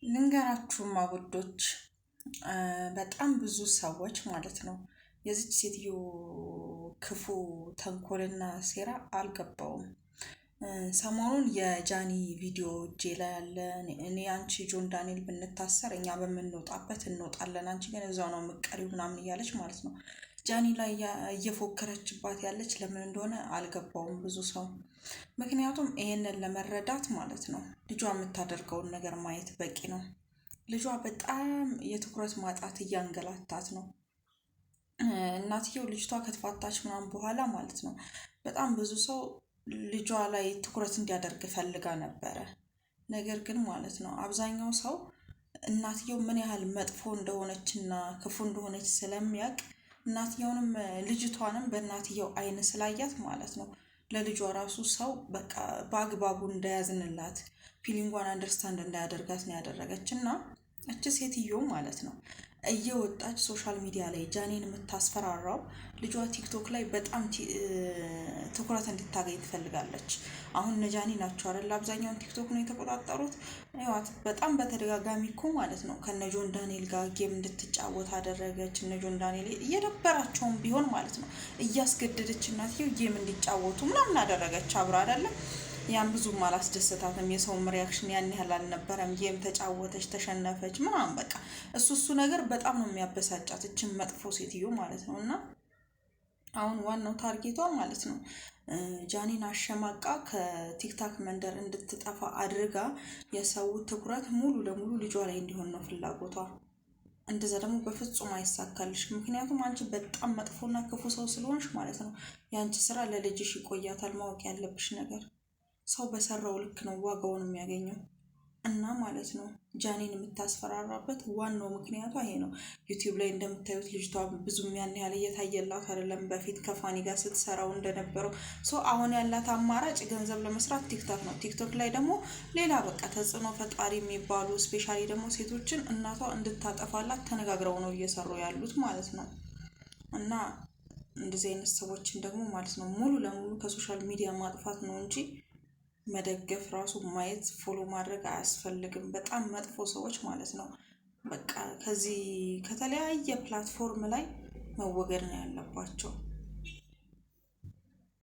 ልንገራችሁማ ውዶች በጣም ብዙ ሰዎች ማለት ነው የዚች ሴትዮ ክፉ ተንኮልና ሴራ አልገባውም። ሰሞኑን የጃኒ ቪዲዮ እጄ ላይ ያለ እኔ አንቺ ጆን ዳንኤል ብንታሰር እኛ በምንወጣበት እንወጣለን፣ አንቺ ግን እዛው ነው የምትቀሪው ምናምን እያለች ማለት ነው ጃኒ ላይ እየፎከረችባት ያለች ለምን እንደሆነ አልገባውም ብዙ ሰው። ምክንያቱም ይሄንን ለመረዳት ማለት ነው ልጇ የምታደርገውን ነገር ማየት በቂ ነው። ልጇ በጣም የትኩረት ማጣት እያንገላታት ነው። እናትየው ልጅቷ ከተፋታች ምናምን በኋላ ማለት ነው በጣም ብዙ ሰው ልጇ ላይ ትኩረት እንዲያደርግ ፈልጋ ነበረ። ነገር ግን ማለት ነው አብዛኛው ሰው እናትየው ምን ያህል መጥፎ እንደሆነችና ክፉ እንደሆነች ስለሚያውቅ እናትየውንም ልጅቷንም በእናትየው አይን ስላያት ማለት ነው ለልጇ ራሱ ሰው በቃ በአግባቡ እንዳያዝንላት ፊሊንጓን አንደርስታንድ እንዳያደርጋት ነው ያደረገች። እና እች ሴትዮ ማለት ነው እየወጣች ሶሻል ሚዲያ ላይ ጃኒን የምታስፈራራው ልጇ ቲክቶክ ላይ በጣም ትኩረት እንድታገኝ ትፈልጋለች። አሁን እነ ጃኒ ናቸው አይደል አብዛኛውን ቲክቶክ ነው የተቆጣጠሩት። ይዋት በጣም በተደጋጋሚ እኮ ማለት ነው ከነ ጆን ዳንኤል ጋር ጌም እንድትጫወት አደረገች። እነ ጆን ዳንኤል እየደበራቸውም ቢሆን ማለት ነው እያስገደደች እናትየው ጌም እንዲጫወቱ ምናምን አደረገች አብራ አይደለም። ያን ብዙም አላስደሰታትም። የሰውም ሪያክሽን ያን ያህል አልነበረም። ጌም ተጫወተች፣ ተሸነፈች ምናምን በቃ እሱ ነገር በጣም ነው የሚያበሳጫት እችን መጥፎ ሴትዮ ማለት ነው። እና አሁን ዋናው ታርጌቷ ማለት ነው ጃኒን አሸማቃ ከቲክታክ መንደር እንድትጠፋ አድርጋ የሰው ትኩረት ሙሉ ለሙሉ ልጇ ላይ እንዲሆን ነው ፍላጎቷ። እንደዛ ደግሞ በፍጹም አይሳካልሽ። ምክንያቱም አንቺ በጣም መጥፎና ክፉ ሰው ስለሆንሽ ማለት ነው የአንቺ ስራ ለልጅሽ ይቆያታል። ማወቅ ያለብሽ ነገር ሰው በሰራው ልክ ነው ዋጋውን የሚያገኘው። እና ማለት ነው ጃኒን የምታስፈራራበት ዋናው ምክንያቷ ይሄ ነው። ዩቲዩብ ላይ እንደምታዩት ልጅቷ ብዙም ያን ያህል እየታየላት አይደለም፣ በፊት ከፋኒ ጋር ስትሰራው እንደነበረው። አሁን ያላት አማራጭ ገንዘብ ለመስራት ቲክቶክ ነው። ቲክቶክ ላይ ደግሞ ሌላ በቃ ተጽዕኖ ፈጣሪ የሚባሉ ስፔሻሊ ደግሞ ሴቶችን እናቷ እንድታጠፋላት ተነጋግረው ነው እየሰሩ ያሉት ማለት ነው። እና እንደዚህ አይነት ሰዎችን ደግሞ ማለት ነው ሙሉ ለሙሉ ከሶሻል ሚዲያ ማጥፋት ነው እንጂ መደገፍ ራሱ ማየት ፎሎ ማድረግ አያስፈልግም። በጣም መጥፎ ሰዎች ማለት ነው በቃ ከዚህ ከተለያየ ፕላትፎርም ላይ መወገድ ነው ያለባቸው።